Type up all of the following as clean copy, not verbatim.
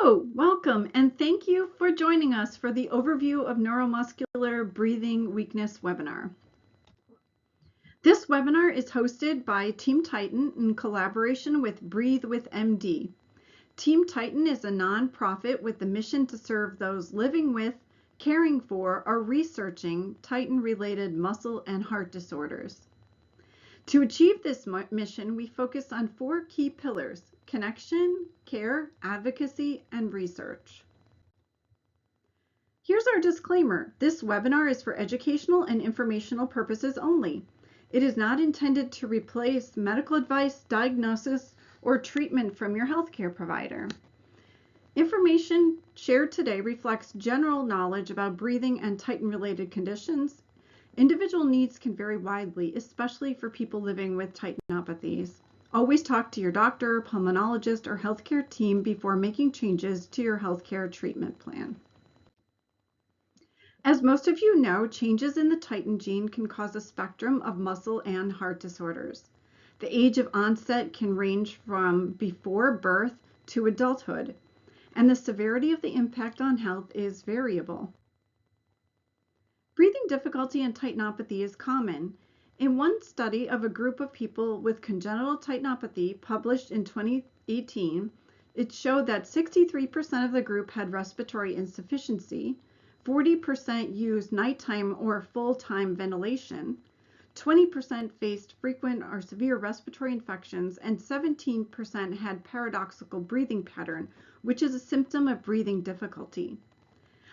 Hello, welcome, and thank you for joining us for the overview of Neuromuscular Breathing Weakness webinar. This webinar is hosted by Team Titin in collaboration with Breathe with MD. Team Titin is a nonprofit with the mission to serve those living with, caring for, or researching Titin-related muscle and heart disorders. To achieve this mission, we focus on 4 key pillars: connection, care, advocacy, and research. Here's our disclaimer. This webinar is for educational and informational purposes only. It is not intended to replace medical advice, diagnosis, or treatment from your healthcare provider. Information shared today reflects general knowledge about breathing and Titin-related conditions. Individual needs can vary widely, especially for people living with titinopathies. Always talk to your doctor, pulmonologist, or healthcare team before making changes to your healthcare treatment plan. As most of you know, changes in the Titin gene can cause a spectrum of muscle and heart disorders. The age of onset can range from before birth to adulthood, and the severity of the impact on health is variable. Breathing difficulty and titinopathy is common. In one study of a group of people with congenital titinopathy published in 2018, it showed that 63% of the group had respiratory insufficiency, 40% used nighttime or full-time ventilation, 20% faced frequent or severe respiratory infections, and 17% had paradoxical breathing pattern, which is a symptom of breathing difficulty.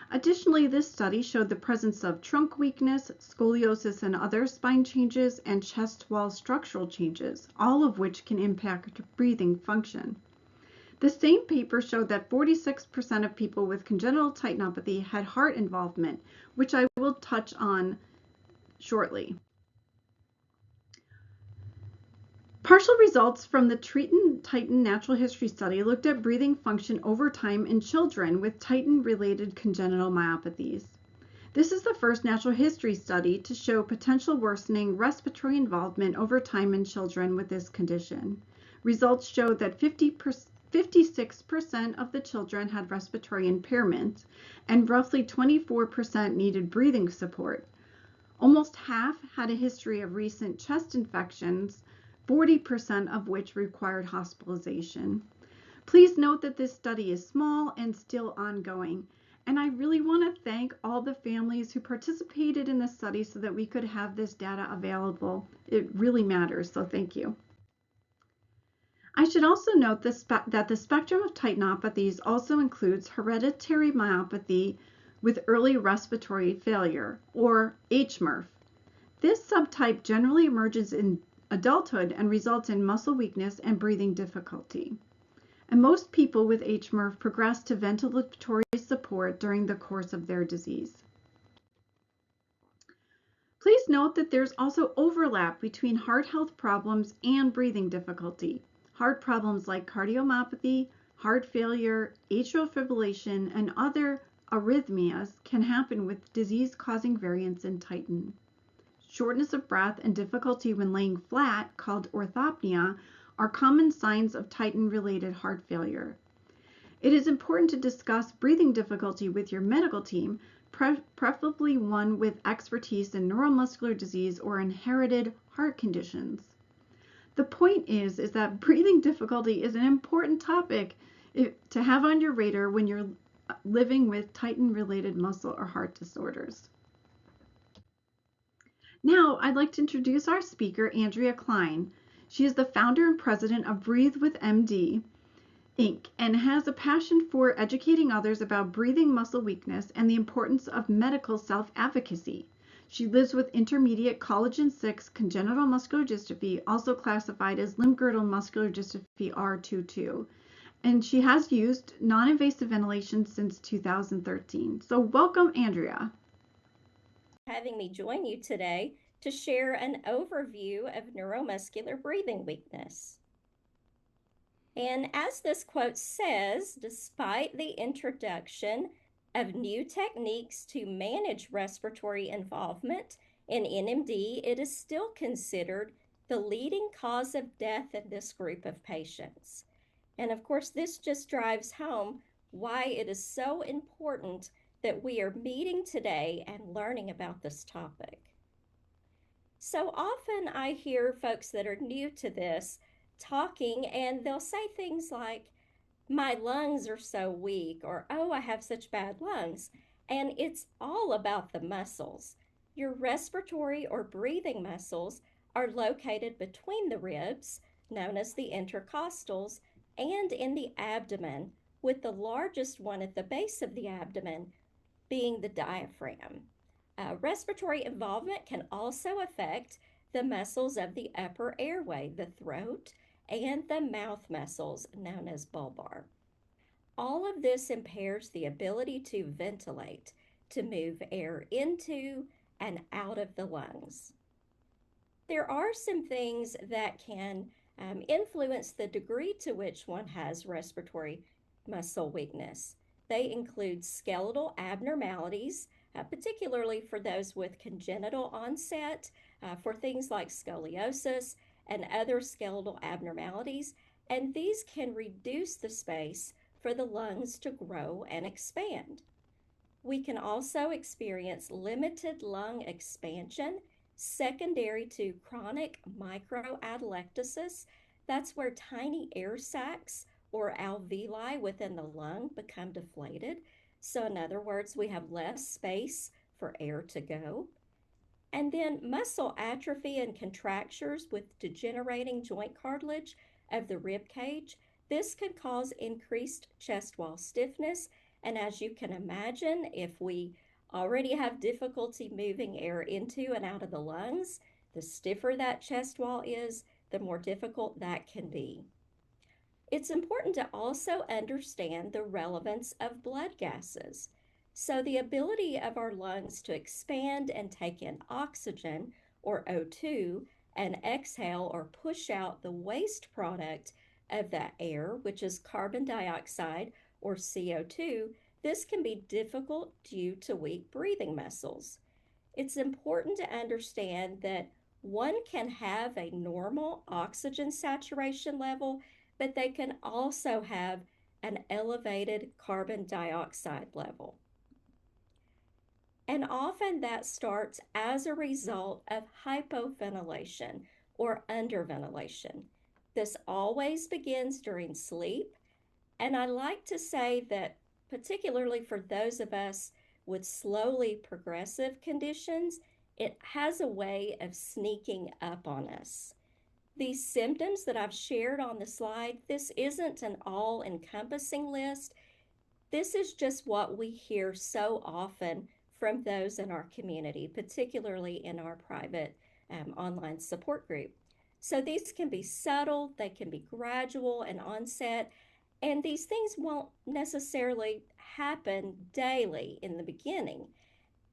Additionally, this study showed the presence of trunk weakness, scoliosis and other spine changes, and chest wall structural changes, all of which can impact breathing function. The same paper showed that 46% of people with congenital titinopathy had heart involvement, which I will touch on shortly. Partial results from the Titin Natural History Study looked at breathing function over time in children with Titin-related congenital myopathies. This is the first natural history study to show potential worsening respiratory involvement over time in children with this condition. Results showed that 56% of the children had respiratory impairment, and roughly 24% needed breathing support. Almost half had a history of recent chest infections, 40% of which required hospitalization. Please note that this study is small and still ongoing, and I really want to thank all the families who participated in this study so that we could have this data available. It really matters, so thank you. I should also note that the spectrum of titinopathies also includes hereditary myopathy with early respiratory failure, or HMRF. This subtype generally emerges in adulthood and results in muscle weakness and breathing difficulty. And most people with HMRF progress to ventilatory support during the course of their disease. Please note that there's also overlap between heart health problems and breathing difficulty. Heart problems like cardiomyopathy, heart failure, atrial fibrillation, and other arrhythmias can happen with disease-causing variants in Titin. Shortness of breath and difficulty when laying flat, called orthopnea, are common signs of Titin-related heart failure. It is important to discuss breathing difficulty with your medical team, preferably one with expertise in neuromuscular disease or inherited heart conditions. The point is that breathing difficulty is an important topic to have on your radar when you're living with Titin-related muscle or heart disorders. Now, I'd like to introduce our speaker, Andrea Klein. She is the founder and president of Breathe with MD, Inc., and has a passion for educating others about breathing muscle weakness and the importance of medical self-advocacy. She lives with Intermediate Collagen 6 Congenital Muscular Dystrophy, also classified as Limb-Girdle Muscular Dystrophy R22, and she has used non-invasive ventilation since 2013. So welcome, Andrea. Having me join you today to share an overview of neuromuscular breathing weakness. And as this quote says, despite the introduction of new techniques to manage respiratory involvement in NMD, it is still considered the leading cause of death in this group of patients. And of course, this just drives home why it is so important that we are meeting today and learning about this topic. So often I hear folks that are new to this talking, and they'll say things like, my lungs are so weak, or oh, I have such bad lungs. And it's all about the muscles. Your respiratory or breathing muscles are located between the ribs, known as the intercostals, and in the abdomen, with the largest one at the base of the abdomen being the diaphragm. Respiratory involvement can also affect the muscles of the upper airway, the throat, and the mouth muscles known as bulbar. All of this impairs the ability to ventilate, to move air into and out of the lungs. There are some things that can influence the degree to which one has respiratory muscle weakness. They include skeletal abnormalities, particularly for those with congenital onset, for things like scoliosis and other skeletal abnormalities, and these can reduce the space for the lungs to grow and expand. We can also experience limited lung expansion secondary to chronic microatelectasis. That's where tiny air sacs or alveoli within the lung become deflated. So in other words, we have less space for air to go. And then muscle atrophy and contractures with degenerating joint cartilage of the rib cage. This can cause increased chest wall stiffness. And as you can imagine, if we already have difficulty moving air into and out of the lungs, the stiffer that chest wall is, the more difficult that can be. It's important to also understand the relevance of blood gases. So the ability of our lungs to expand and take in oxygen, or O2, and exhale or push out the waste product of that air, which is carbon dioxide or CO2, this can be difficult due to weak breathing muscles. It's important to understand that one can have a normal oxygen saturation level, but they can also have an elevated carbon dioxide level. And often that starts as a result of hypoventilation or underventilation. This always begins during sleep. And I like to say that, particularly for those of us with slowly progressive conditions, it has a way of sneaking up on us. These symptoms that I've shared on the slide, this isn't an all-encompassing list. This is just what we hear so often from those in our community, particularly in our private online support group. So these can be subtle, they can be gradual and onset, and these things won't necessarily happen daily in the beginning.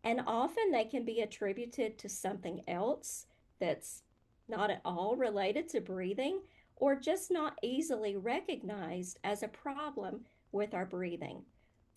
And often they can be attributed to something else that's not at all related to breathing, or just not easily recognized as a problem with our breathing.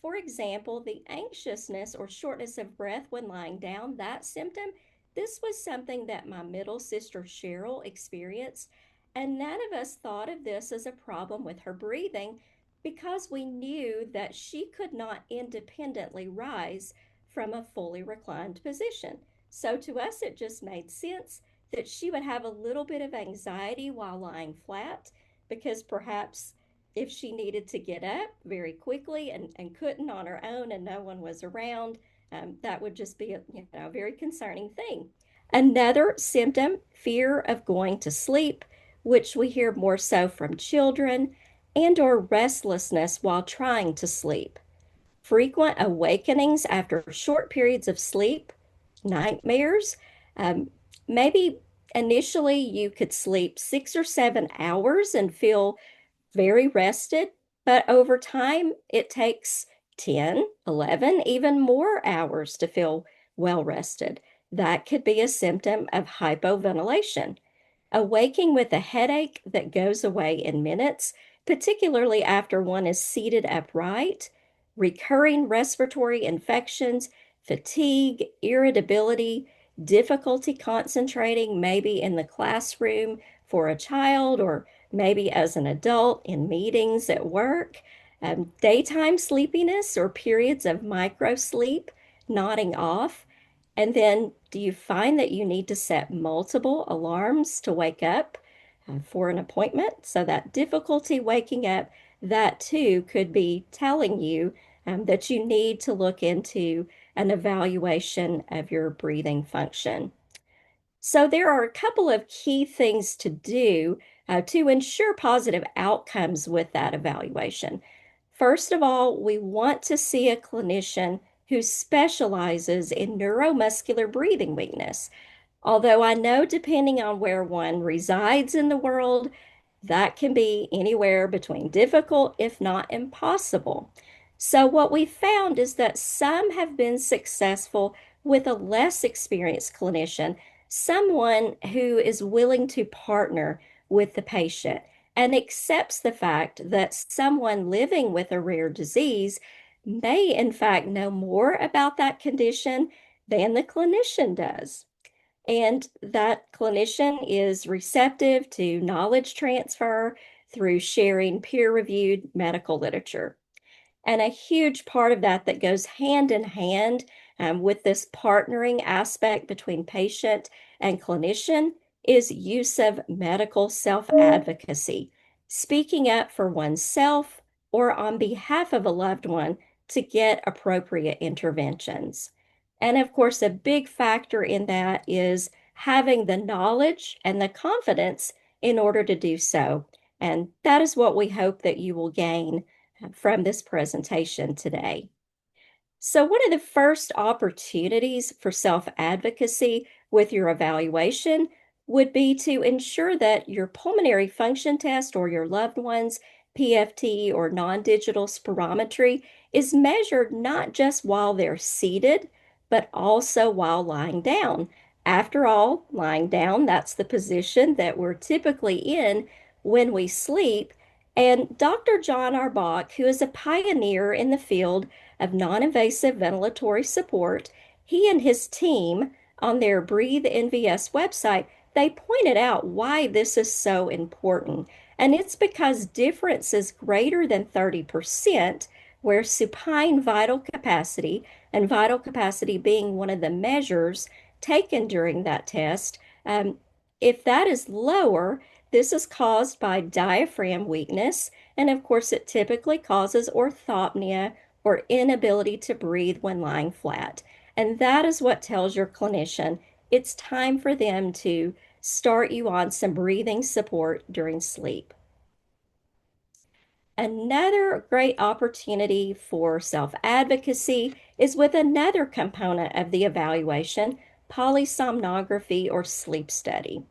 For example, the anxiousness or shortness of breath when lying down, that symptom, this was something that my middle sister Cheryl experienced, and none of us thought of this as a problem with her breathing because we knew that she could not independently rise from a fully reclined position. So to us, it just made sense that she would have a little bit of anxiety while lying flat, because perhaps if she needed to get up very quickly and couldn't on her own and no one was around, that would just be a very concerning thing. Another symptom, fear of going to sleep, which we hear more so from children, and or restlessness while trying to sleep. Frequent awakenings after short periods of sleep, nightmares. Maybe initially you could sleep 6 or 7 hours and feel very rested, but over time it takes 10, 11, even more hours to feel well rested. That could be a symptom of hypoventilation. Awaking with a headache that goes away in minutes, particularly after one is seated upright, recurring respiratory infections, fatigue, irritability, difficulty concentrating, maybe in the classroom for a child or maybe as an adult in meetings at work. daytime sleepiness or periods of micro sleep, nodding off. And then do you find that you need to set multiple alarms to wake up for an appointment? So that difficulty waking up, that too could be telling you that you need to look into an evaluation of your breathing function. So there are a couple of key things to do to ensure positive outcomes with that evaluation. First of all, we want to see a clinician who specializes in neuromuscular breathing weakness. Although I know depending on where one resides in the world, that can be anywhere between difficult, if not impossible. So, what we found is that some have been successful with a less experienced clinician, someone who is willing to partner with the patient and accepts the fact that someone living with a rare disease may, in fact, know more about that condition than the clinician does. And that clinician is receptive to knowledge transfer through sharing peer-reviewed medical literature. And a huge part of that that goes hand in hand with this partnering aspect between patient and clinician is use of medical self-advocacy, speaking up for oneself or on behalf of a loved one to get appropriate interventions. And of course, a big factor in that is having the knowledge and the confidence in order to do so. And that is what we hope that you will gain from this presentation today. So one of the first opportunities for self-advocacy with your evaluation would be to ensure that your pulmonary function test or your loved one's PFT or non-digital spirometry is measured not just while they're seated, but also while lying down. After all, lying down, that's the position that we're typically in when we sleep. And Dr. John Arbach, who is a pioneer in the field of non-invasive ventilatory support, he and his team on their Breathe NVS website, they pointed out why this is so important. And it's because differences greater than 30%, where supine vital capacity, and vital capacity being one of the measures taken during that test, if that is lower, this is caused by diaphragm weakness, and of course, it typically causes orthopnea or inability to breathe when lying flat. And that is what tells your clinician it's time for them to start you on some breathing support during sleep. Another great opportunity for self-advocacy is with another component of the evaluation, polysomnography or sleep study.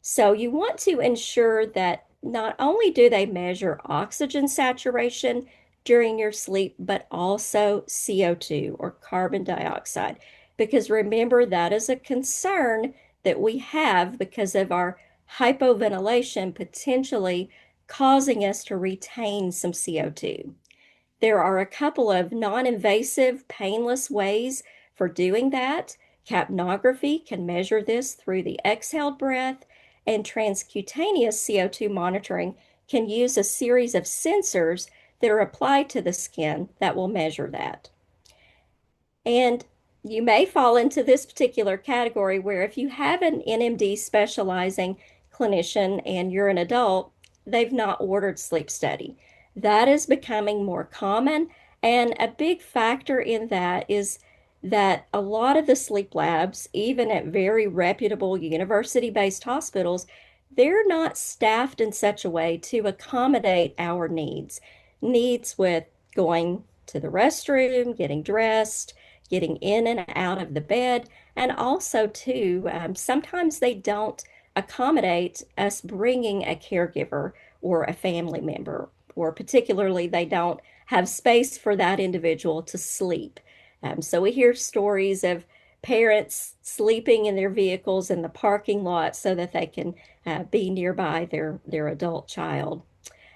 So you want to ensure that not only do they measure oxygen saturation during your sleep, but also CO2 or carbon dioxide. Because remember, that is a concern that we have because of our hypoventilation potentially causing us to retain some CO2. There are a couple of non-invasive, painless ways for doing that. Capnography can measure this through the exhaled breath, and transcutaneous CO2 monitoring can use a series of sensors that are applied to the skin that will measure that. And you may fall into this particular category where if you have an NMD specializing clinician and you're an adult, they've not ordered sleep study. That is becoming more common, and a big factor in that is that a lot of the sleep labs, even at very reputable university-based hospitals, they're not staffed in such a way to accommodate our needs. Needs with going to the restroom, getting dressed, getting in and out of the bed, and also too, sometimes they don't accommodate us bringing a caregiver or a family member, or particularly they don't have space for that individual to sleep. So we hear stories of parents sleeping in their vehicles in the parking lot so that they can be nearby their adult child.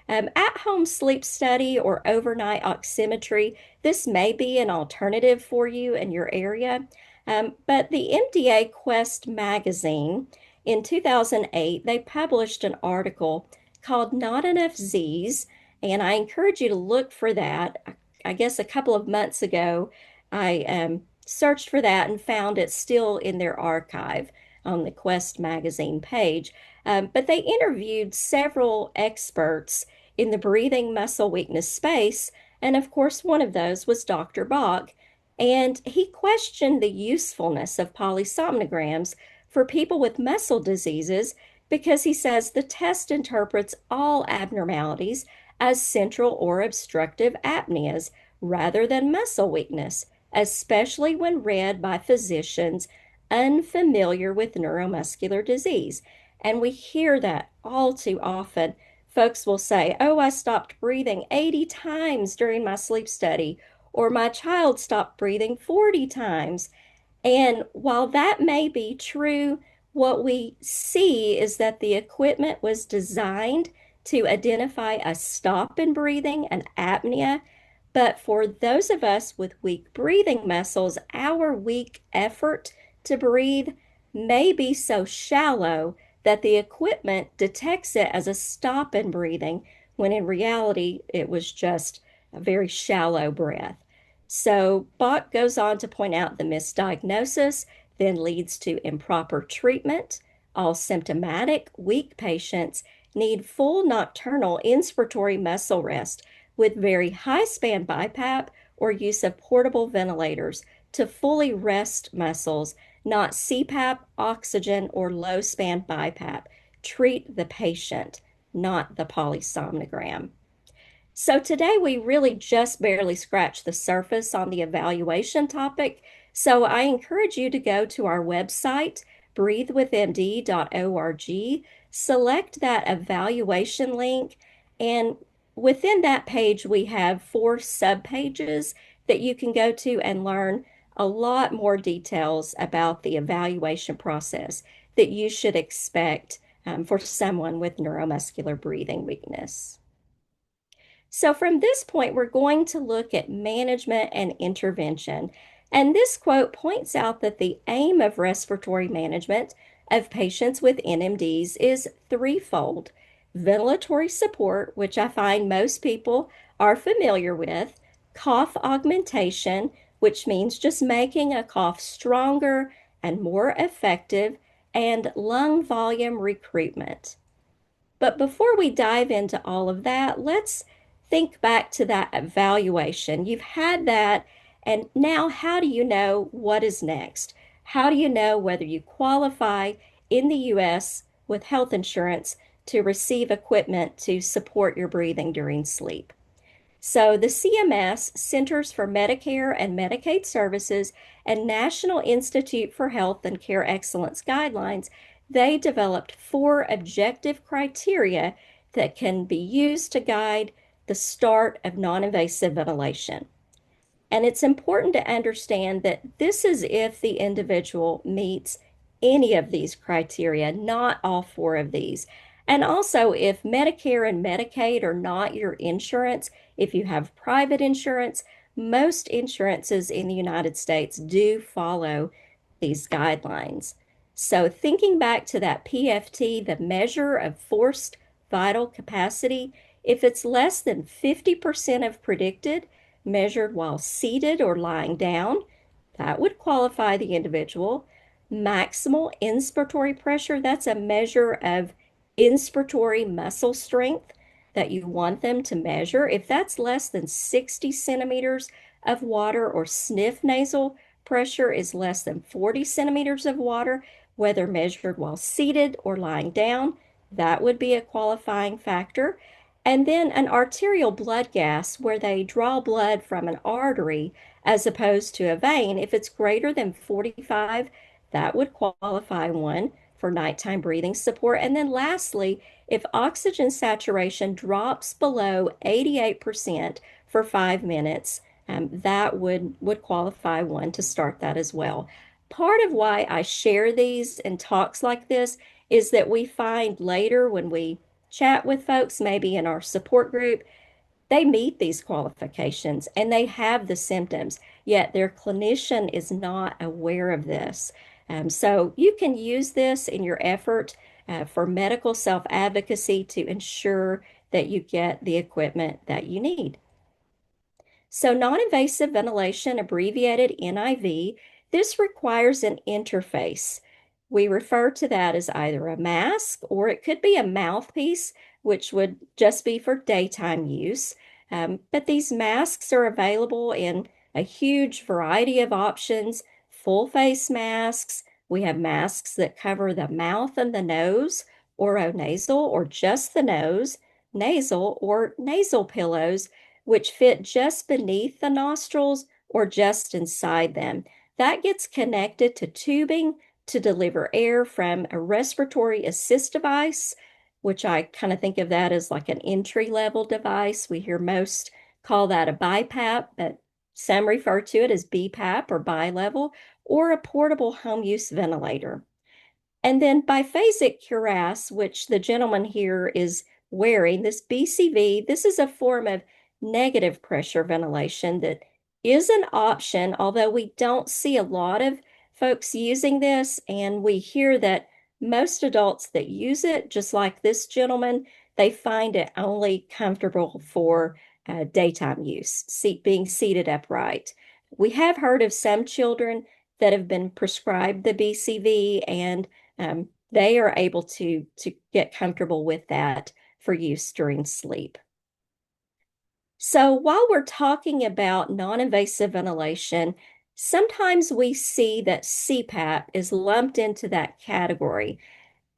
At-home sleep study or overnight oximetry, this may be an alternative for you in your area, but the MDA Quest magazine in 2008, they published an article called Not Enough Z's, And I encourage you to look for that. I guess a couple of months ago, I searched for that and found it still in their archive on the Quest magazine page. But they interviewed several experts in the breathing muscle weakness space. And of course, one of those was Dr. Bach. And he questioned the usefulness of polysomnograms for people with muscle diseases because he says the test interprets all abnormalities as central or obstructive apneas rather than muscle weakness, especially when read by physicians unfamiliar with neuromuscular disease. And we hear that all too often. Folks will say, "Oh, I stopped breathing 80 times during my sleep study," or "My child stopped breathing 40 times." And while that may be true, what we see is that the equipment was designed to identify a stop in breathing, an apnea. But for those of us with weak breathing muscles, our weak effort to breathe may be so shallow that the equipment detects it as a stop in breathing, when in reality, it was just a very shallow breath. So Bach goes on to point out the misdiagnosis then leads to improper treatment. All symptomatic, weak patients need full nocturnal inspiratory muscle rest with very high span BiPAP or use of portable ventilators to fully rest muscles, not CPAP, oxygen, or low span BiPAP. Treat the patient, not the polysomnogram. So today we really just barely scratched the surface on the evaluation topic. So I encourage you to go to our website, breathewithmd.org, select that evaluation link, and within that page we have 4 subpages that you can go to and learn a lot more details about the evaluation process that you should expect for someone with neuromuscular breathing weakness. So from this point, we're going to look at management and intervention. And this quote points out that the aim of respiratory management of patients with NMDs is threefold: ventilatory support, which I find most people are familiar with; cough augmentation, which means just making a cough stronger and more effective; and lung volume recruitment. But before we dive into all of that, let's think back to that evaluation. You've had that, and now how do you know what is next? How do you know whether you qualify in the US with health insurance to receive equipment to support your breathing during sleep? So the CMS, Centers for Medicare and Medicaid Services, and National Institute for Health and Care Excellence guidelines, they developed 4 objective criteria that can be used to guide the start of non-invasive ventilation. And it's important to understand that this is if the individual meets any of these criteria, not all 4 of these. And also, if Medicare and Medicaid are not your insurance, if you have private insurance, most insurances in the United States do follow these guidelines. So thinking back to that PFT, the measure of forced vital capacity, if it's less than 50% of predicted, measured while seated or lying down, that would qualify the individual. Maximal inspiratory pressure, that's a measure of inspiratory muscle strength that you want them to measure. If that's less than 60 centimeters of water, or sniff nasal pressure is less than 40 centimeters of water, whether measured while seated or lying down, that would be a qualifying factor. And then an arterial blood gas, where they draw blood from an artery as opposed to a vein, if it's greater than 45, that would qualify one for nighttime breathing support. And then lastly, if oxygen saturation drops below 88% for 5 minutes, that would qualify one to start that as well. Part of why I share these in talks like this is that we find later when we chat with folks, maybe in our support group, they meet these qualifications and they have the symptoms, yet their clinician is not aware of this. So you can use this in your effort for medical self-advocacy to ensure that you get the equipment that you need. So non-invasive ventilation, abbreviated NIV, this requires an interface. We refer to that as either a mask or it could be a mouthpiece, which would just be for daytime use. But these masks are available in a huge variety of options, full face masks. We have masks that cover the mouth and the nose, oronasal or just the nose, nasal or nasal pillows, which fit just beneath the nostrils or just inside them. That gets connected to tubing to deliver air from a respiratory assist device, which I kind of think of that as like an entry-level device. We hear most call that a BiPAP, but some refer to it as BPAP or bi-level, or a portable home use ventilator. And then biphasic cuirass, which the gentleman here is wearing, this BCV, this is a form of negative pressure ventilation that is an option, although we don't see a lot of folks using this. And we hear that most adults that use it, just like this gentleman, they find it only comfortable for daytime use, being seated upright. We have heard of some children that have been prescribed the BCV and they are able to get comfortable with that for use during sleep. So while we're talking about non-invasive ventilation, sometimes we see that CPAP is lumped into that category.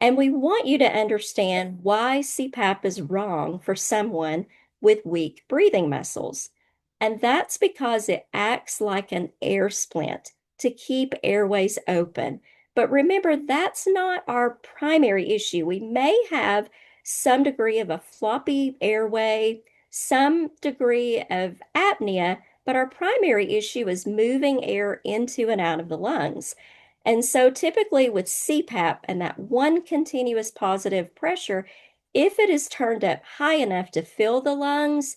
And we want you to understand why CPAP is wrong for someone with weak breathing muscles. And that's because it acts like an air splint to keep airways open. But remember, that's not our primary issue. We may have some degree of a floppy airway, some degree of apnea, but our primary issue is moving air into and out of the lungs. And so typically with CPAP and that one continuous positive pressure, if it is turned up high enough to fill the lungs,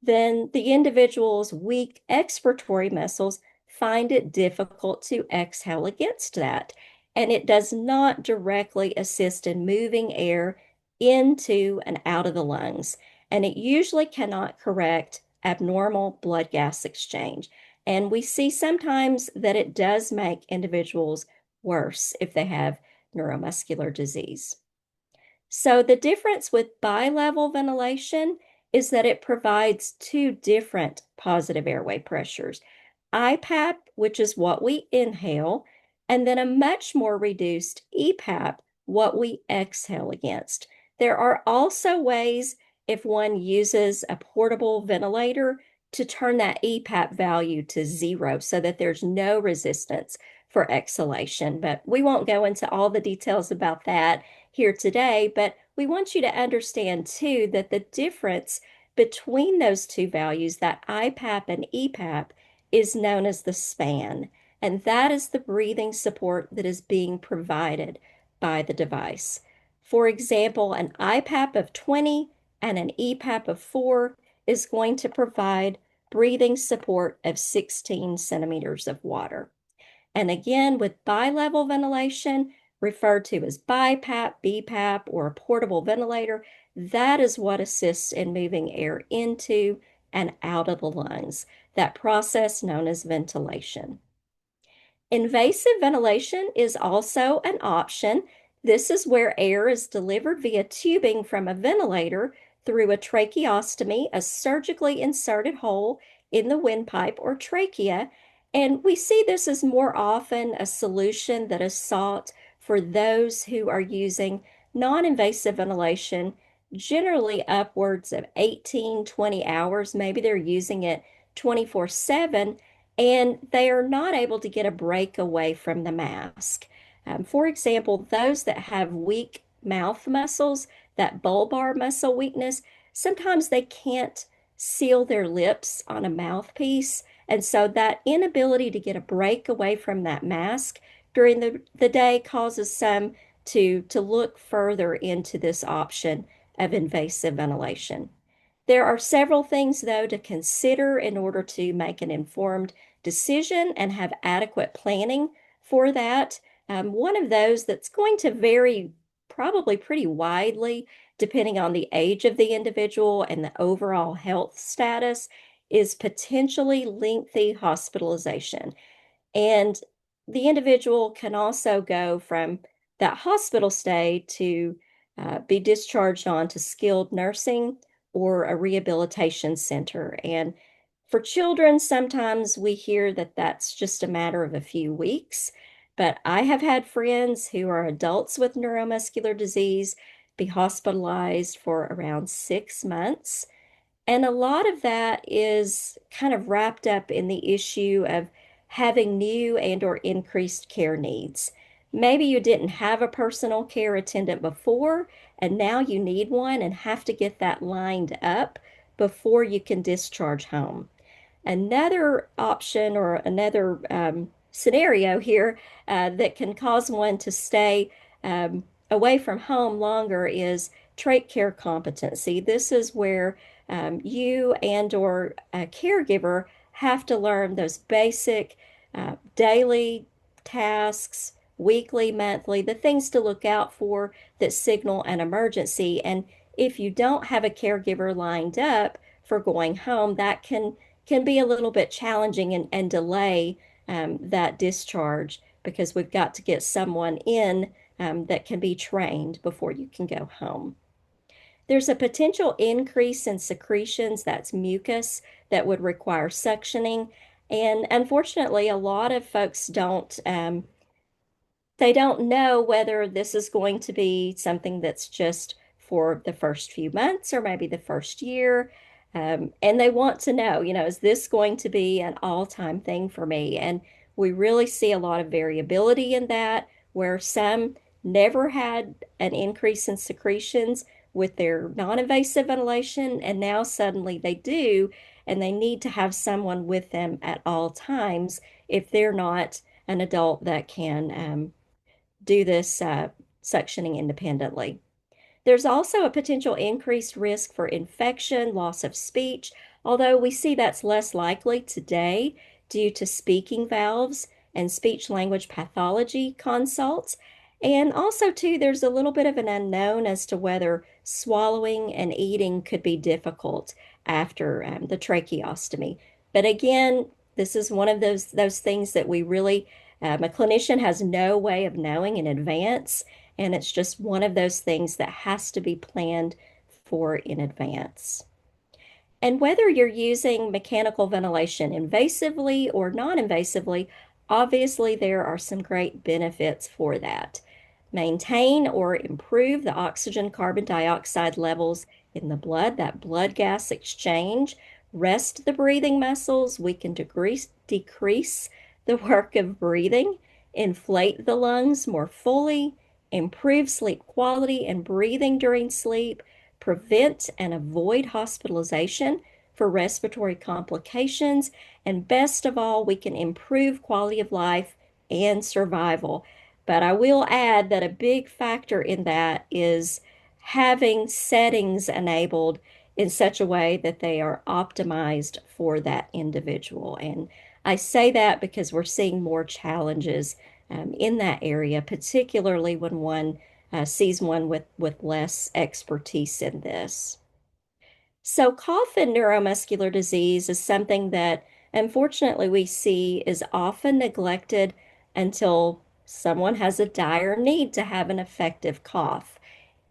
then the individual's weak expiratory muscles find it difficult to exhale against that. And it does not directly assist in moving air into and out of the lungs. And it usually cannot correct abnormal blood gas exchange. And we see sometimes that it does make individuals worse if they have neuromuscular disease. So the difference with bi-level ventilation is that it provides two different positive airway pressures. IPAP, which is what we inhale, and then a much more reduced EPAP, what we exhale against. There are also ways, if one uses a portable ventilator, to turn that EPAP value to 0 so that there's no resistance for exhalation. But we won't go into all the details about that here today, but we want you to understand too that the difference between those two values, that IPAP and EPAP, is known as the span. And that is the breathing support that is being provided by the device. For example, an IPAP of 20 and an EPAP of 4 is going to provide breathing support of 16 centimeters of water. And again, with bi-level ventilation, referred to as BiPAP, BPAP, or a portable ventilator, that is what assists in moving air into and out of the lungs, that process known as ventilation. Invasive ventilation is also an option. This is where air is delivered via tubing from a ventilator through a tracheostomy, a surgically inserted hole in the windpipe or trachea. And we see this as more often a solution that is sought for those who are using non-invasive ventilation, generally upwards of 18, 20 hours. Maybe they're using it 24/7, and they are not able to get a break away from the mask. For example, those that have weak mouth muscles, that bulbar muscle weakness, sometimes they can't seal their lips on a mouthpiece. And so that inability to get a break away from that mask during the day causes some to look further into this option of invasive ventilation. There are several things, though, to consider in order to make an informed decision and have adequate planning for that. One of those that's going to vary probably pretty widely, depending on the age of the individual and the overall health status, is potentially lengthy hospitalization. And the individual can also go from that hospital stay to be discharged on to skilled nursing or a rehabilitation center. And for children, sometimes we hear that that's just a matter of a few weeks. But I have had friends who are adults with neuromuscular disease be hospitalized for around 6 months. And a lot of that is kind of wrapped up in the issue of having new and or increased care needs. Maybe you didn't have a personal care attendant before, and now you need one and have to get that lined up before you can discharge home. Another option or another scenario here that can cause one to stay away from home longer is trach care competency. This is where you and or a caregiver have to learn those basic daily tasks, weekly, monthly, the things to look out for that signal an emergency. And if you don't have a caregiver lined up for going home, that can be a little bit challenging and delay that discharge, because we've got to get someone in that can be trained before you can go home. There's a potential increase in secretions, that's mucus, that would require suctioning. And unfortunately, a lot of folks they don't know whether this is going to be something that's just for the first few months or maybe the first year. And they want to know, is this going to be an all-time thing for me? And we really see a lot of variability in that, where some never had an increase in secretions with their non-invasive ventilation, and now suddenly they do, and they need to have someone with them at all times if they're not an adult that can do this suctioning independently. There's also a potential increased risk for infection, loss of speech, although we see that's less likely today due to speaking valves and speech language pathology consults. And also, too, there's a little bit of an unknown as to whether swallowing and eating could be difficult after the tracheostomy. But again, this is one of those things that we really, a clinician has no way of knowing in advance. And it's just one of those things that has to be planned for in advance. And whether you're using mechanical ventilation invasively or non-invasively, obviously there are some great benefits for that. Maintain or improve the oxygen carbon dioxide levels in the blood, that blood gas exchange, rest the breathing muscles, we can decrease the work of breathing, inflate the lungs more fully, improve sleep quality and breathing during sleep, prevent and avoid hospitalization for respiratory complications, and best of all, we can improve quality of life and survival. But I will add that a big factor in that is having settings enabled in such a way that they are optimized for that individual. And I say that because we're seeing more challenges in that area, particularly when one sees one with less expertise in this. So cough and neuromuscular disease is something that unfortunately we see is often neglected until someone has a dire need to have an effective cough.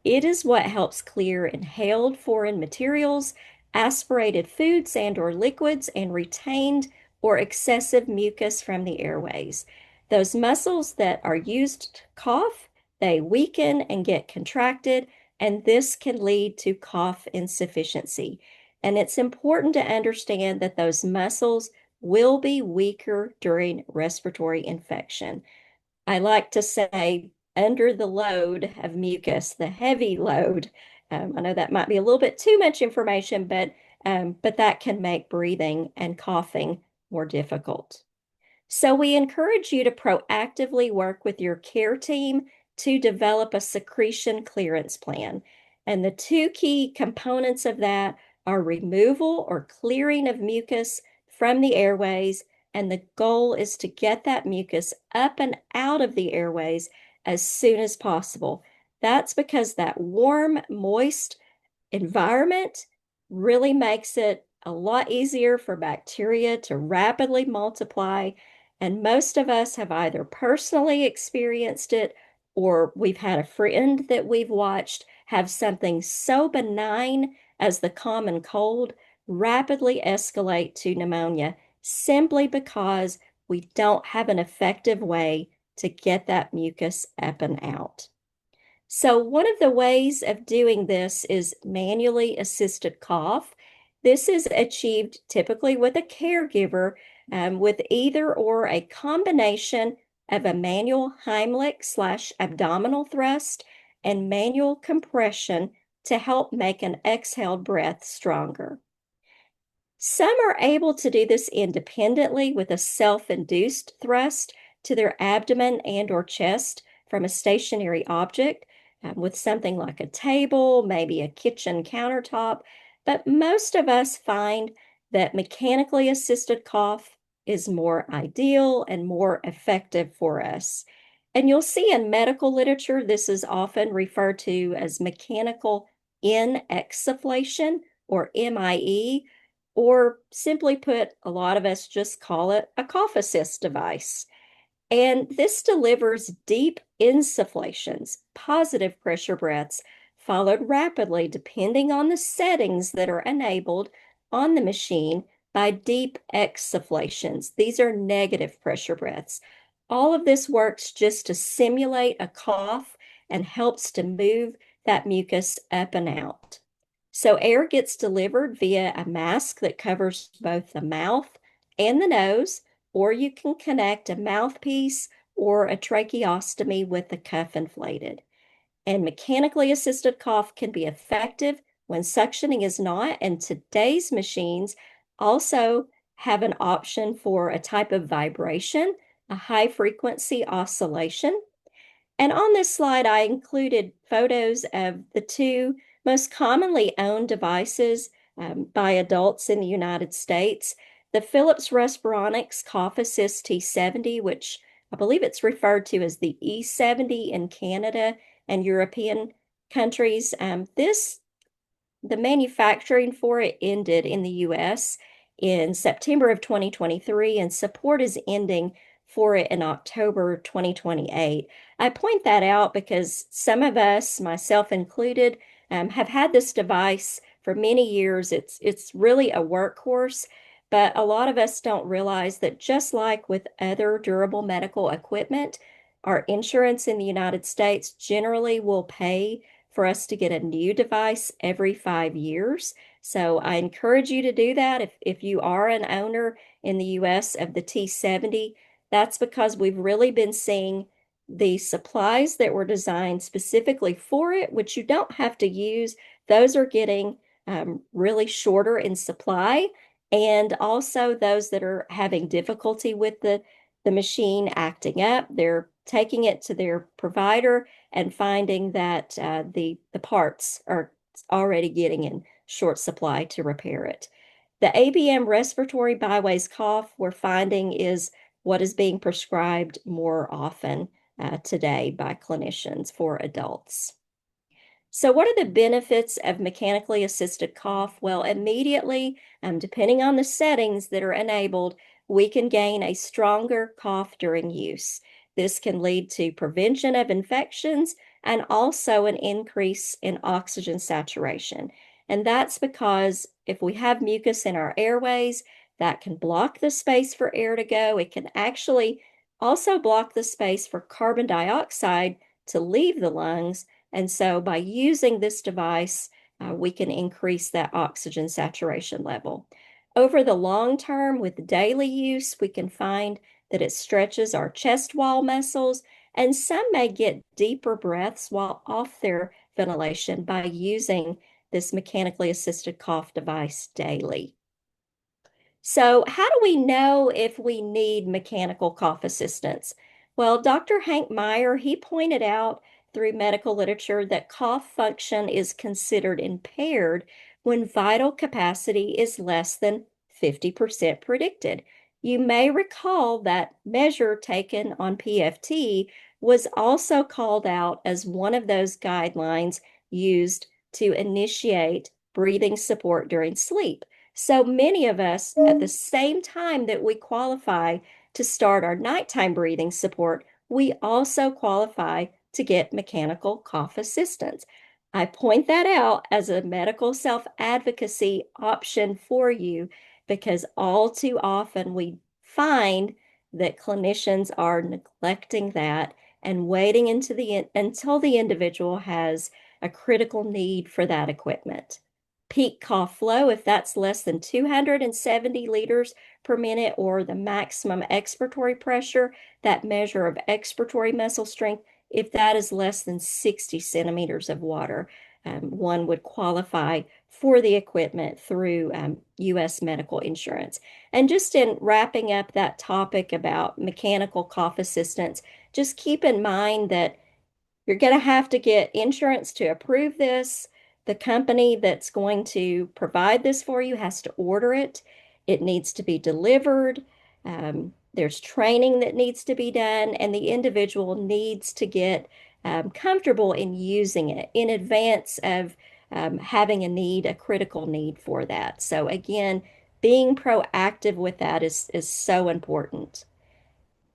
It is what helps clear inhaled foreign materials, aspirated foods and or liquids, and retained or excessive mucus from the airways. Those muscles that are used to cough, they weaken and get contracted, and this can lead to cough insufficiency. And it's important to understand that those muscles will be weaker during respiratory infection. I like to say under the load of mucus, the heavy load. I know that might be a little bit too much information, but that can make breathing and coughing more difficult. So we encourage you to proactively work with your care team to develop a secretion clearance plan. And the two key components of that are removal or clearing of mucus from the airways, and the goal is to get that mucus up and out of the airways as soon as possible. That's because that warm, moist environment really makes it a lot easier for bacteria to rapidly multiply. And most of us have either personally experienced it or we've had a friend that we've watched have something so benign as the common cold rapidly escalate to pneumonia simply because we don't have an effective way to get that mucus up and out. So one of the ways of doing this is manually assisted cough. This is achieved typically with a caregiver with either or a combination of a manual Heimlich/abdominal thrust and manual compression to help make an exhaled breath stronger. Some are able to do this independently with a self-induced thrust to their abdomen and or chest from a stationary object with something like a table, maybe a kitchen countertop. But most of us find that mechanically assisted cough is more ideal and more effective for us. And you'll see in medical literature, this is often referred to as mechanical inexsufflation or MIE, or simply put, a lot of us just call it a cough assist device. And this delivers deep insufflations, positive pressure breaths, followed rapidly, depending on the settings that are enabled on the machine, by deep exsufflations. These are negative pressure breaths. All of this works just to simulate a cough and helps to move that mucus up and out. So air gets delivered via a mask that covers both the mouth and the nose, or you can connect a mouthpiece or a tracheostomy with the cuff inflated. And mechanically assisted cough can be effective when suctioning is not, and today's machines also have an option for a type of vibration, a high frequency oscillation. And on this slide, I included photos of the two most commonly owned devices by adults in the United States. The Philips Respironics Cough Assist T70, which I believe it's referred to as the E70 in Canada and European countries. The manufacturing for it ended in the US in September of 2023, and support is ending for it in October 2028. I point that out because some of us, myself included, have had this device for many years. It's really a workhorse, but a lot of us don't realize that just like with other durable medical equipment, our insurance in the United States generally will pay for us to get a new device every 5 years. So I encourage you to do that. If you are an owner in the US of the T70, that's because we've really been seeing the supplies that were designed specifically for it, which you don't have to use. Those are getting really shorter in supply. And also those that are having difficulty with the machine acting up, they're taking it to their provider and finding that the parts are already getting in short supply to repair it. The ABM respiratory byways cough we're finding is what is being prescribed more often today by clinicians for adults. So what are the benefits of mechanically assisted cough? Well, immediately, depending on the settings that are enabled, we can gain a stronger cough during use. This can lead to prevention of infections and also an increase in oxygen saturation. And that's because if we have mucus in our airways, that can block the space for air to go. It can actually also block the space for carbon dioxide to leave the lungs. And so by using this device, we can increase that oxygen saturation level. Over the long term, with daily use, we can find that it stretches our chest wall muscles, and some may get deeper breaths while off their ventilation by using this mechanically assisted cough device daily. So how do we know if we need mechanical cough assistance? Well, Dr. Hank Meyer, he pointed out through medical literature that cough function is considered impaired when vital capacity is less than 50% predicted. You may recall that measure taken on PFT was also called out as one of those guidelines used to initiate breathing support during sleep. So many of us, at the same time that we qualify to start our nighttime breathing support, we also qualify to get mechanical cough assistance. I point that out as a medical self-advocacy option for you because all too often we find that clinicians are neglecting that and waiting until the individual has a critical need for that equipment. Peak cough flow, if that's less than 270 liters per minute, or the maximum expiratory pressure, that measure of expiratory muscle strength, if that is less than 60 centimeters of water, one would qualify for the equipment through U.S. medical insurance. And just in wrapping up that topic about mechanical cough assistance, just keep in mind that you're going to have to get insurance to approve this. The company that's going to provide this for you has to order it. It needs to be delivered. There's training that needs to be done, and the individual needs to get comfortable in using it in advance of having a critical need for that. So again, being proactive with that is so important.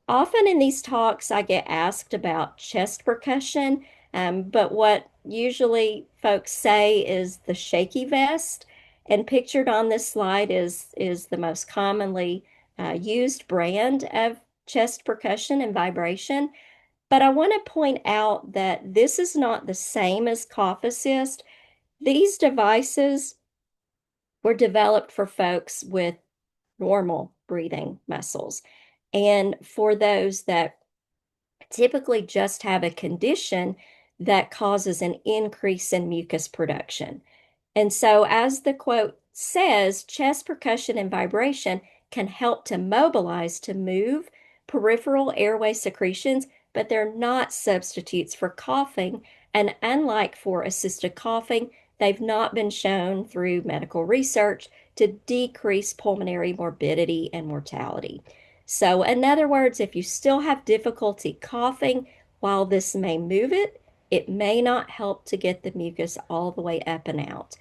Often in these talks, I get asked about chest percussion, but what usually folks say is the shaky vest. And pictured on this slide is the most commonly used brand of chest percussion and vibration. But I want to point out that this is not the same as cough assist. These devices were developed for folks with normal breathing muscles. And for those that typically just have a condition that causes an increase in mucus production. And so, as the quote says, chest percussion and vibration can help to mobilize, to move peripheral airway secretions, but they're not substitutes for coughing. And unlike for assisted coughing, they've not been shown through medical research to decrease pulmonary morbidity and mortality. So, in other words, if you still have difficulty coughing, while this may move it, it may not help to get the mucus all the way up and out.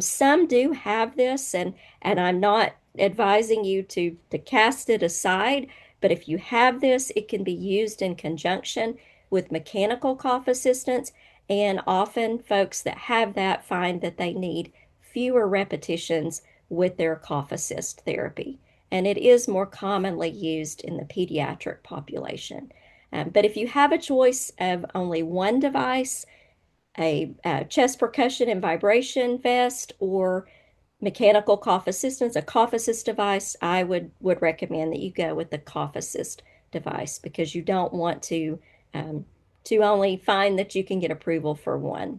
Some do have this, and I'm not advising you to cast it aside, but if you have this, it can be used in conjunction with mechanical cough assistance, and often folks that have that find that they need fewer repetitions with their cough assist therapy. And it is more commonly used in the pediatric population. But if you have a choice of only one device, a chest percussion and vibration vest or mechanical cough assistance, a cough assist device, I would recommend that you go with the cough assist device because you don't want to only find that you can get approval for one.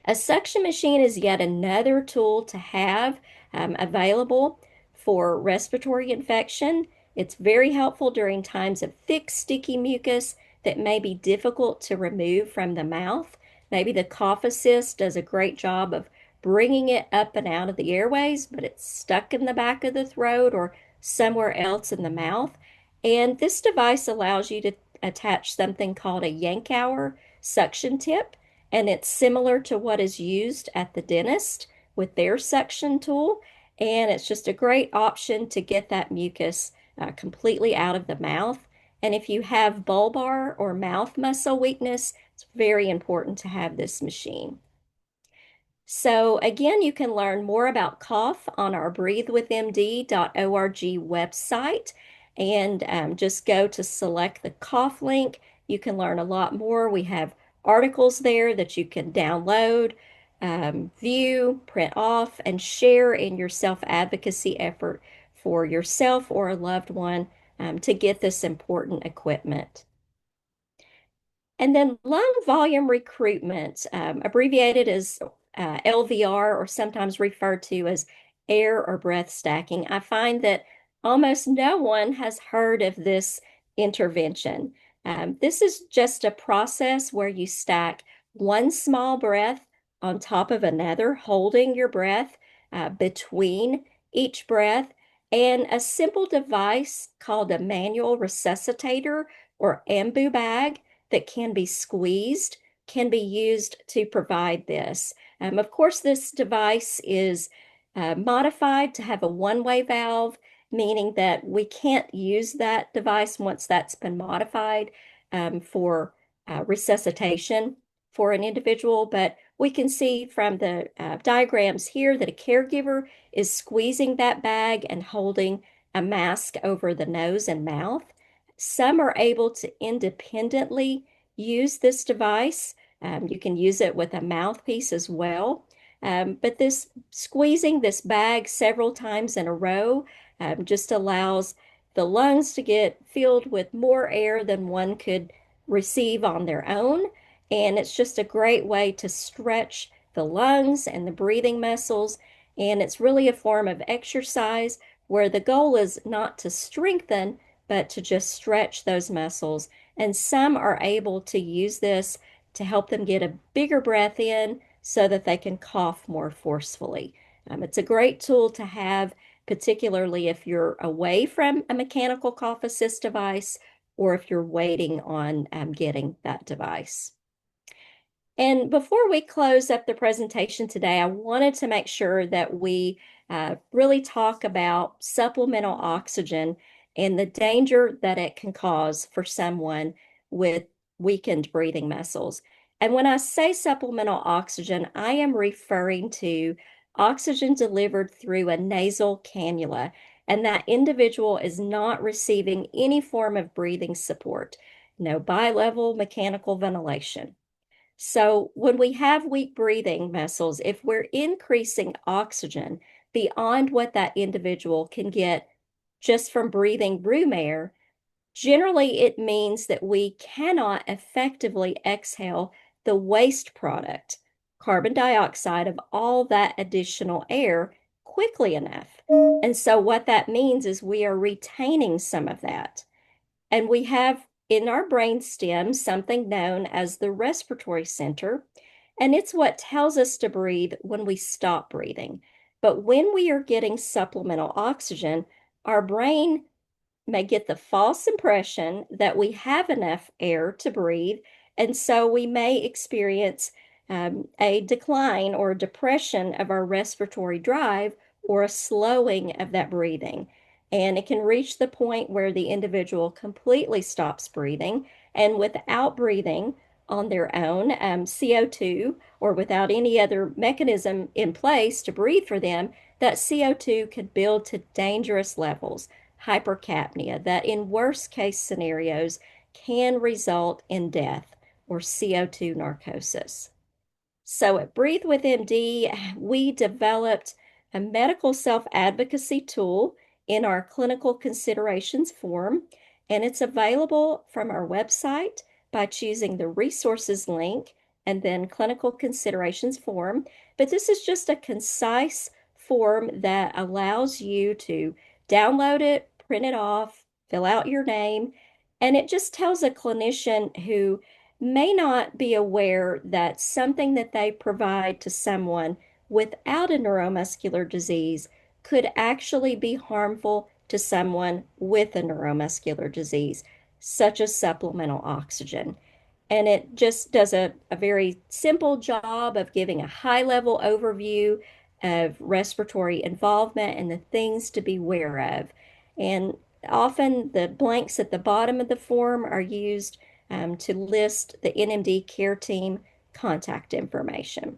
A suction machine is yet another tool to have available for respiratory infection. It's very helpful during times of thick, sticky mucus that may be difficult to remove from the mouth. Maybe the cough assist does a great job of bringing it up and out of the airways, but it's stuck in the back of the throat or somewhere else in the mouth. And this device allows you to attach something called a Yankauer suction tip, and it's similar to what is used at the dentist with their suction tool. And it's just a great option to get that mucus completely out of the mouth. And if you have bulbar or mouth muscle weakness, it's very important to have this machine. So again, you can learn more about cough on our breathewithmd.org website, and just go to select the cough link. You can learn a lot more. We have articles there that you can download, view, print off, and share in your self-advocacy effort for yourself or a loved one to get this important equipment. And then lung volume recruitment, abbreviated as LVR, or sometimes referred to as air or breath stacking. I find that almost no one has heard of this intervention. This is just a process where you stack one small breath on top of another, holding your breath between each breath, and a simple device called a manual resuscitator or ambu bag that can be squeezed can be used to provide this. Of course, this device is modified to have a one-way valve, meaning that we can't use that device once that's been modified for resuscitation for an individual. But we can see from the diagrams here that a caregiver is squeezing that bag and holding a mask over the nose and mouth. Some are able to independently use this device. You can use it with a mouthpiece as well. But this squeezing this bag several times in a row just allows the lungs to get filled with more air than one could receive on their own. And it's just a great way to stretch the lungs and the breathing muscles. And it's really a form of exercise where the goal is not to strengthen, but to just stretch those muscles. And some are able to use this to help them get a bigger breath in so that they can cough more forcefully. It's a great tool to have, particularly if you're away from a mechanical cough assist device or if you're waiting on getting that device. And before we close up the presentation today, I wanted to make sure that we really talk about supplemental oxygen and the danger that it can cause for someone with weakened breathing muscles. And when I say supplemental oxygen, I am referring to oxygen delivered through a nasal cannula, and that individual is not receiving any form of breathing support, no bilevel mechanical ventilation. So when we have weak breathing muscles, if we're increasing oxygen beyond what that individual can get just from breathing room air, generally it means that we cannot effectively exhale the waste product, carbon dioxide, of all that additional air quickly enough. And so what that means is we are retaining some of that. And we have in our brain stem something known as the respiratory center, and it's what tells us to breathe when we stop breathing. But when we are getting supplemental oxygen, our brain may get the false impression that we have enough air to breathe, and so we may experience a decline or a depression of our respiratory drive or a slowing of that breathing. And it can reach the point where the individual completely stops breathing, and without breathing on their own, CO2, or without any other mechanism in place to breathe for them, that CO2 could build to dangerous levels, hypercapnia, that in worst case scenarios can result in death or CO2 narcosis. So at Breathe with MD, we developed a medical self-advocacy tool in our clinical considerations form, and it's available from our website by choosing the resources link and then clinical considerations form. But this is just a concise form that allows you to download it, print it off, fill out your name, and it just tells a clinician who may not be aware that something that they provide to someone without a neuromuscular disease could actually be harmful to someone with a neuromuscular disease, such as supplemental oxygen. And it just does a very simple job of giving a high-level overview of respiratory involvement and the things to be aware of. And often the blanks at the bottom of the form are used to list the NMD care team contact information.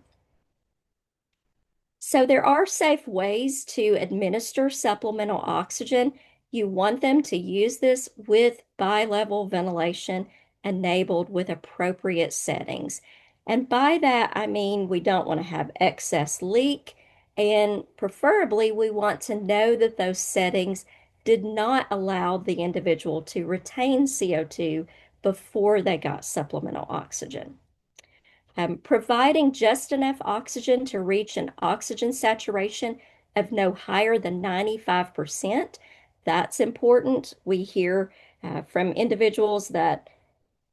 So there are safe ways to administer supplemental oxygen. You want them to use this with bilevel ventilation enabled with appropriate settings. And by that, I mean we don't want to have excess leak, and preferably we want to know that those settings did not allow the individual to retain CO2 before they got supplemental oxygen. Providing just enough oxygen to reach an oxygen saturation of no higher than 95%. That's important. We hear from individuals that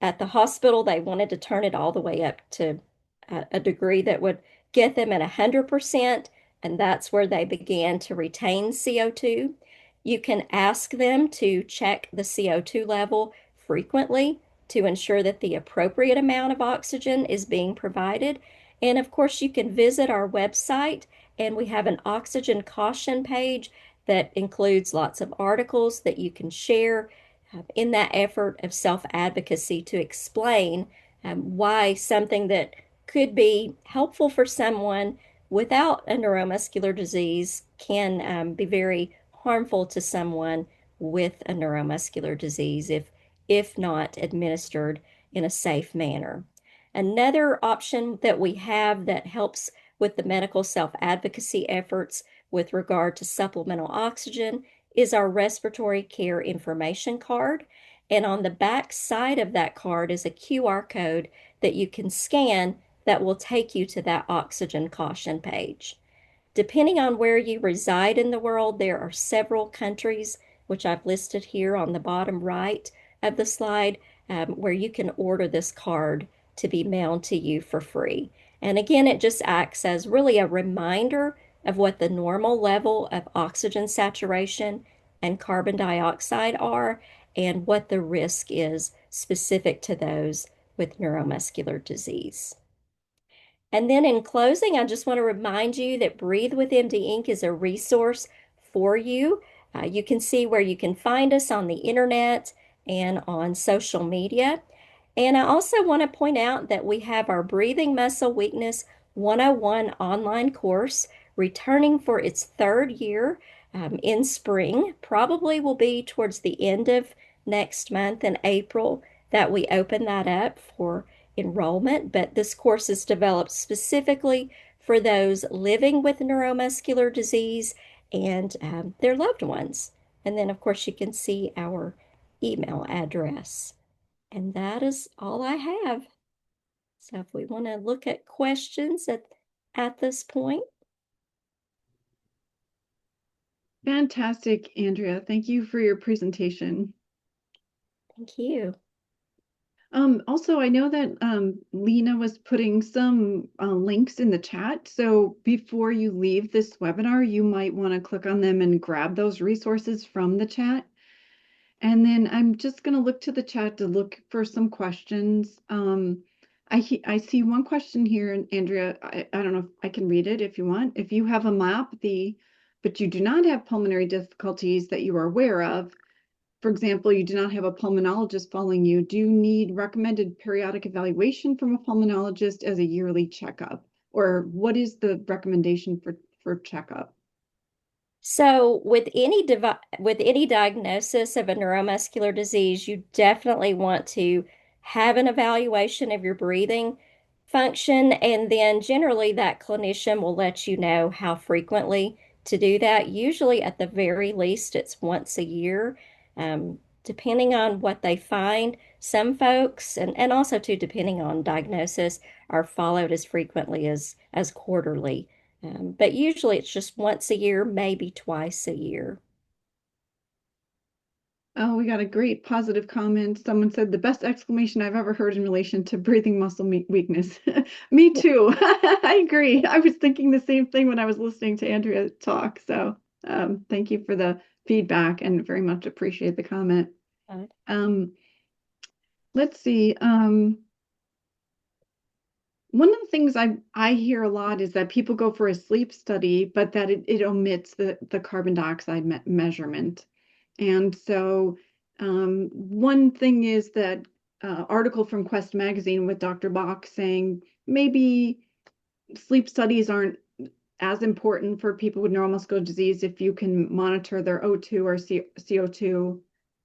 at the hospital, they wanted to turn it all the way up to a degree that would get them at 100%, and that's where they began to retain CO2. You can ask them to check the CO2 level frequently to ensure that the appropriate amount of oxygen is being provided. And of course, you can visit our website, and we have an oxygen caution page that includes lots of articles that you can share in that effort of self-advocacy to explain why something that could be helpful for someone without a neuromuscular disease can be very harmful to someone with a neuromuscular disease if not administered in a safe manner. Another option that we have that helps with the medical self-advocacy efforts with regard to supplemental oxygen is our respiratory care information card. And on the back side of that card is a QR code that you can scan that will take you to that oxygen caution page. Depending on where you reside in the world, there are several countries, which I've listed here on the bottom right of the slide, where you can order this card to be mailed to you for free. And again, it just acts as really a reminder of what the normal level of oxygen saturation and carbon dioxide are and what the risk is specific to those with neuromuscular disease. And then in closing, I just want to remind you that Breathe with MD Inc. is a resource for you. You can see where you can find us on the internet and on social media. And I also want to point out that we have our Breathing Muscle Weakness 101 online course returning for its third year in spring. Probably will be towards the end of next month in April that we open that up for enrollment, but this course is developed specifically for those living with neuromuscular disease and their loved ones. And then, of course, you can see our email address. And that is all I have. So if we want to look at questions at this point. Fantastic, Andrea. Thank you for your presentation. Thank you. Also, I know that Lena was putting some links in the chat. So before you leave this webinar, you might want to click on them and grab those resources from the chat. And then I'm just going to look to the chat to look for some questions. I see one question here, Andrea. I don't know if I can read it if you want. If you have a MAP, but you do not have pulmonary difficulties that you are aware of, for example, you do not have a pulmonologist following you, do you need recommended periodic evaluation from a pulmonologist as a yearly checkup? Or what is the recommendation for checkup? So with any diagnosis of a neuromuscular disease, you definitely want to have an evaluation of your breathing function, and then generally that clinician will let you know how frequently to do that. Usually at the very least, it's once a year. Depending on what they find, some folks, and also too, depending on diagnosis, are followed as frequently as quarterly. But usually it's just once a year, maybe twice a year. Oh, we got a great positive comment. Someone said the best exclamation I've ever heard in relation to breathing muscle weakness. Me too. I agree. I was thinking the same thing when I was listening to Andrea talk. So thank you for the feedback and very much appreciate the comment. Let's see. One of the things I hear a lot is that people go for a sleep study, but that it omits the carbon dioxide measurement. And so one thing is that article from Quest magazine with Dr. Bach saying maybe sleep studies aren't as important for people with neuromuscular disease if you can monitor their O2 or CO2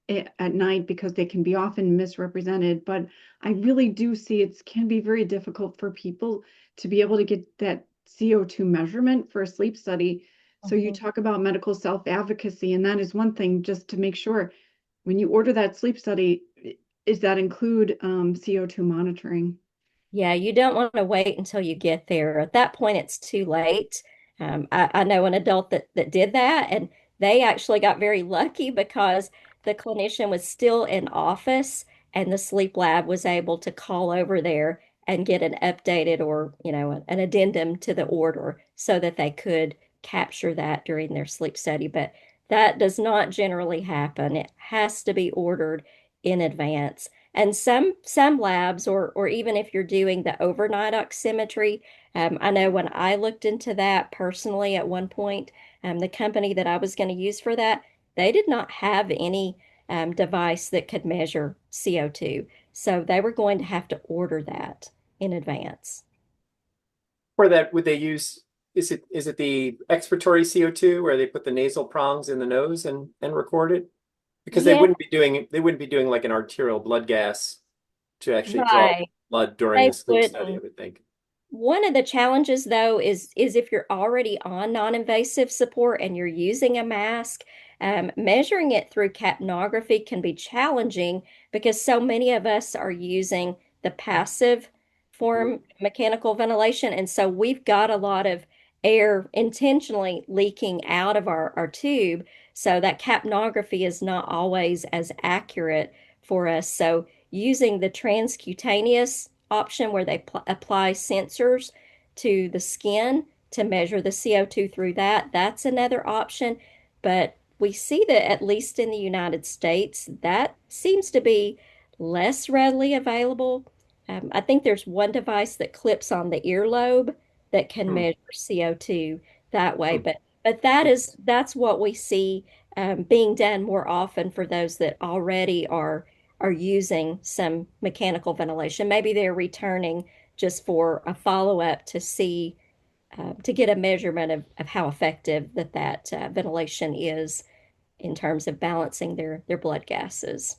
at night, because they can be often misrepresented. But I really do see it can be very difficult for people to be able to get that CO2 measurement for a sleep study. So you talk about medical self-advocacy, and that is one thing, just to make sure when you order that sleep study, does that include CO2 monitoring? Yeah, you don't want to wait until you get there. At that point, it's too late. I know an adult that did that, and they actually got very lucky because the clinician was still in office, and the sleep lab was able to call over there and get an updated or, an addendum to the order so that they could capture that during their sleep study. But that does not generally happen. It has to be ordered in advance. And some labs, or even if you're doing the overnight oximetry, I know when I looked into that personally at one point, the company that I was going to use for that, they did not have any device that could measure CO2. So they were going to have to order that in advance. For that, would they use, is it the expiratory CO2 where they put the nasal prongs in the nose and record it? Because Yeah, they wouldn't be doing like an arterial blood gas to actually draw right. blood during They the sleep study, I wouldn't. would think. One of the challenges, though, is if you're already on non-invasive support and you're using a mask, measuring it through capnography can be challenging because so many of us are using the passive Mhm. form mechanical ventilation, and so we've got a lot of air intentionally leaking out of our tube. So that capnography is not always as accurate for us. So using the transcutaneous option where they apply sensors to the skin to measure the CO2 through that. That's another option. But we see that, at least in the United States, that seems to be less readily available. I think there's one device that clips on the earlobe that can Hmm. measure CO2 that way. Hmm. But that's what we see being done more often for those that already are using some mechanical ventilation. Maybe they're returning just for a follow-up to see, to get a measurement of how effective that ventilation is in terms of balancing their blood gases.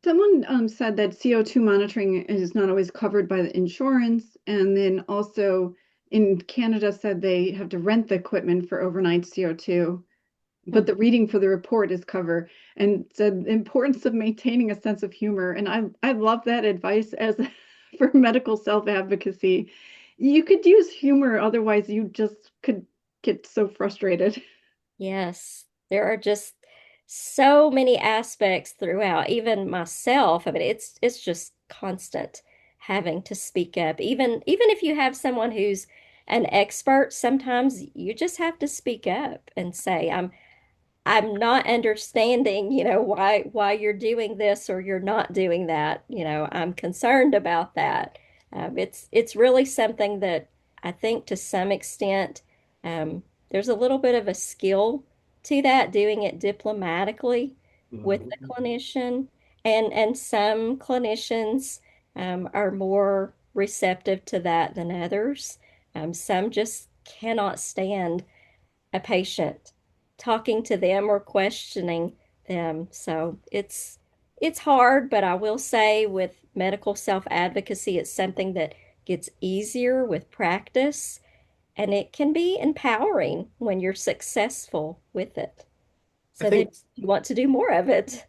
Someone said that CO2 monitoring is not always covered by the insurance, and then also in Canada said they have to rent the equipment for overnight CO2, but the reading for the report is cover, and said the importance of maintaining a sense of humor. And I love that advice as for medical self-advocacy. You could use humor, otherwise you just could get so frustrated. Yes, there are just so many aspects throughout, even myself. I mean, it's just constant having to speak up. Even if you have someone who's an expert, sometimes you just have to speak up and say, I'm not understanding, why you're doing this or you're not doing that. I'm concerned about that. It's really something that I think to some extent there's a little bit of a skill to that, doing it diplomatically with the Mhm. clinician, and some clinicians are more receptive to that than others. Some just cannot stand a patient, talking to them or questioning them. So it's hard, but I will say with medical self-advocacy, it's something that gets easier with practice, and it can be empowering when you're successful with it. I So then think you want to do more of it.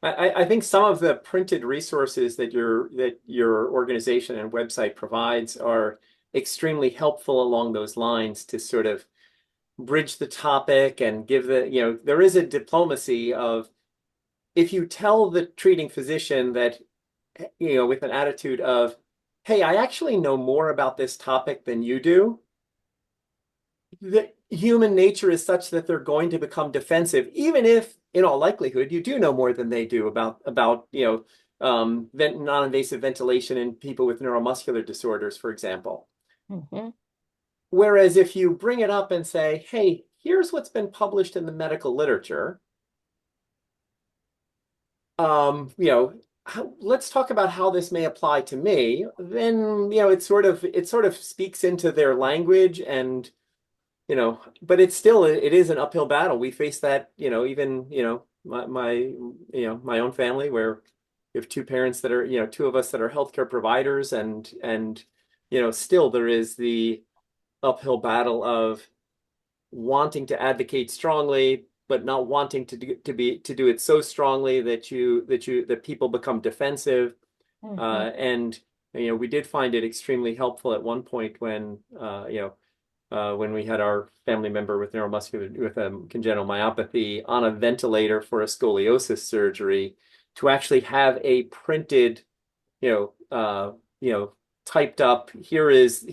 I think some of the printed resources that your organization and website provides are extremely helpful along those lines to sort of bridge the topic and give there is a diplomacy of, if you tell the treating physician that, with an attitude of, hey, I actually know more about this topic than you do, the human nature is such that they're going to become defensive, even if, in all likelihood, you do know more than they do about non-invasive ventilation in people with neuromuscular disorders, for example. Mhm. Whereas if you bring it up and say, hey, here's what's been published in the medical literature, um, you know, let's talk about how this may apply to me, then, it sort of speaks into their language, and but it is an uphill battle. We face that, even, my own family, where we have two parents that are, two of us that are healthcare providers, and still there is the uphill battle of wanting to advocate strongly, but not wanting to do it so strongly that people become defensive. Mhm. And we did find it extremely helpful at one point when we had our family member with congenital myopathy on a ventilator for a scoliosis surgery, to actually have a printed, you know, uh, you know, typed up, here is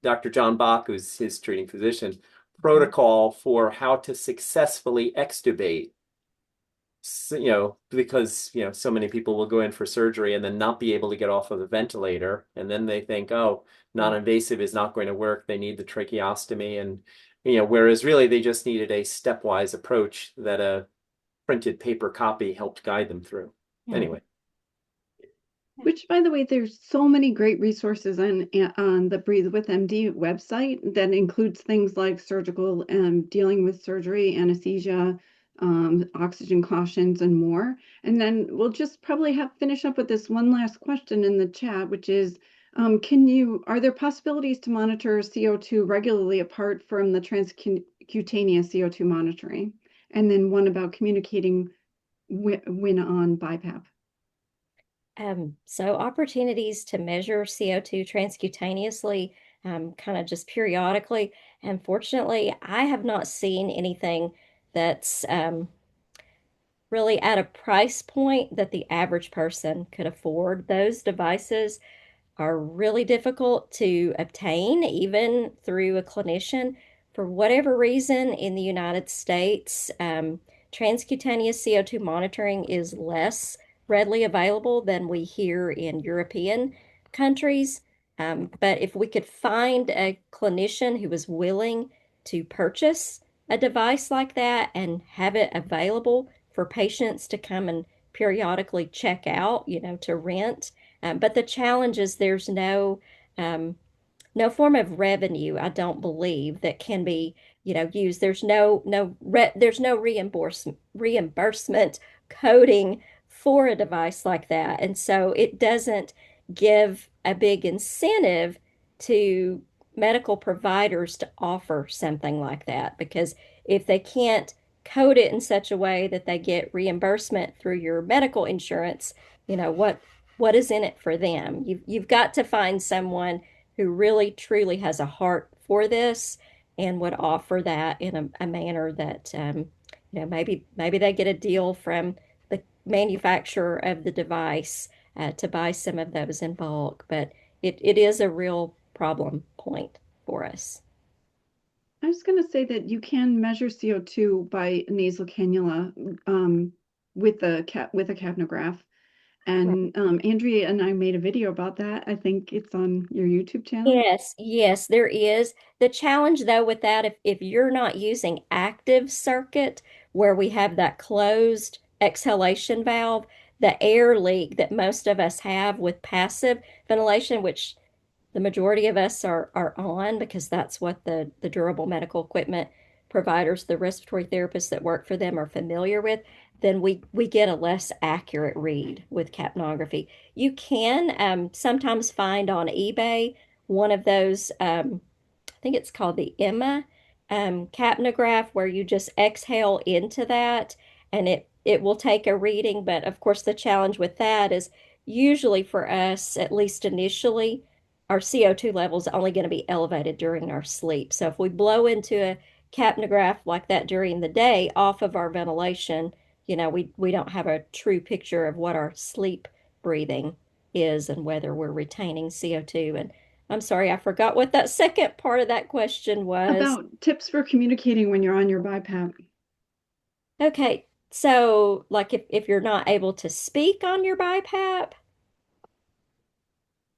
Dr. John Bach, who's his treating physician, protocol for how to successfully extubate because, so many people will go in for surgery and then not be able to get off of the ventilator. And then they think, oh, non-invasive is not going to work. They need the tracheostomy. And, whereas really they just needed a stepwise approach that a printed paper copy helped guide them through. Anyway. Which, by the way, there's so many great resources on the Breathe with MD website that includes things like surgical dealing with surgery, anesthesia, oxygen cautions, and more. And then we'll just probably finish up with this one last question in the chat, which is, are there possibilities to monitor CO2 regularly apart from the transcutaneous CO2 monitoring? And then one about communicating when on BiPAP. So opportunities to measure CO2 transcutaneously, kind of just periodically. Unfortunately, I have not seen anything that's really at a price point that the average person could afford. Those devices are really difficult to obtain, even through a clinician. For whatever reason, in the United States, transcutaneous CO2 monitoring is less readily available than we hear in European countries. But if we could find a clinician who is willing to purchase a device like that and have it available for patients to come and periodically check out, to rent. But the challenge is there's no form of revenue, I don't believe, that can be, used. There's no reimbursement coding for a device like that. And so it doesn't give a big incentive to medical providers to offer something like that, because if they can't code it in such a way that they get reimbursement through your medical insurance, what is in it for them? You've got to find someone who really truly has a heart for this and would offer that in a manner that maybe they get a deal from the manufacturer of the device to buy some of those in bulk. But it is a real problem point for us. I was going to say that you can measure CO2 by nasal cannula with a capnograph. And Andrea and I made a video about that. I think it's on your YouTube channel. Yes, there is. The challenge though with that, if you're not using active circuit where we have that closed exhalation valve, the air leak that most of us have with passive ventilation, which the majority of us are on because that's what the durable medical equipment providers, the respiratory therapists that work for them are familiar with, then we get a less accurate read with capnography. You can sometimes find on eBay one of those, I think it's called the Emma capnograph, where you just exhale into that and it will take a reading. But of course, the challenge with that is usually for us, at least initially, our CO2 levels are only going to be elevated during our sleep. So if we blow into a capnograph like that during the day off of our ventilation, we don't have a true picture of what our sleep breathing is and whether we're retaining CO2. And I'm sorry, I forgot what that second part of that question was. About tips for communicating when you're on your BiPAP. Okay, so like if you're not able to speak on your BiPAP,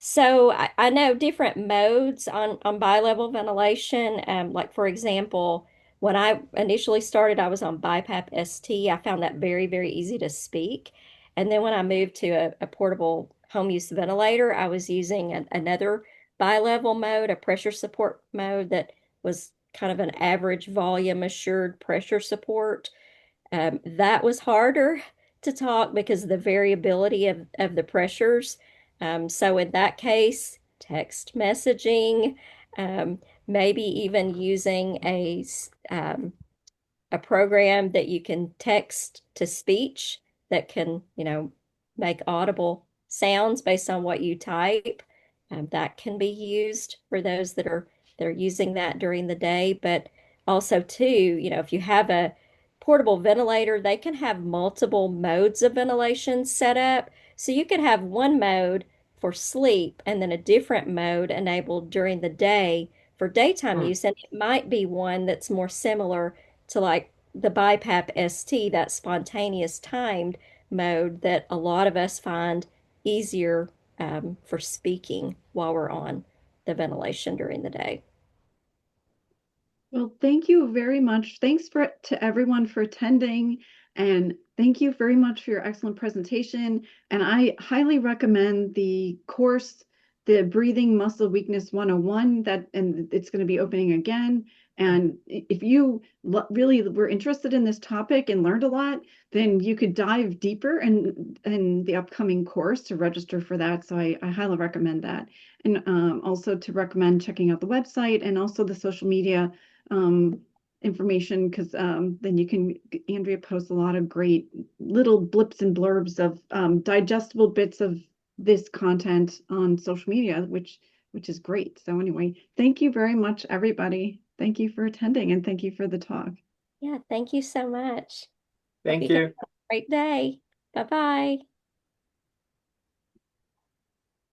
so I know different modes on bi-level ventilation. Like for example, when I initially started, I was on BiPAP ST. I found that very, very easy to speak. And then when I moved to a portable home use ventilator, I was using another bi-level mode, a pressure support mode that was kind of an average volume assured pressure support. That was harder to talk because of the variability of the pressures. So in that case, text messaging, maybe even using a program that you can text to speech that can, make audible sounds based on what you type. That can be used for those that are using that during the day. But also too, if you have a portable ventilator, they can have multiple modes of ventilation set up. So you could have one mode for sleep and then a different mode enabled during the day for daytime use. And it might be one that's more similar to like the BiPAP ST, that spontaneous timed mode that a lot of us find easier for speaking while we're on the ventilation during the day. Well, thank you very much. Thanks to everyone for attending, and thank you very much for your excellent presentation. And I highly recommend the course, the Breathing Muscle Weakness 101, and it's going to be opening again. And if you really were interested in this topic and learned a lot, then you could dive deeper in the upcoming course to register for that. So I highly recommend that. And also to recommend checking out the website and also the social media information, because then you can, Andrea posts a lot of great little blips and blurbs of digestible bits of this content on social media, which is great. So anyway, thank you very much, everybody. Thank you for attending, and thank you for the talk. Yeah, thank you so much. Hope Thank you you. have a great day. Bye-bye.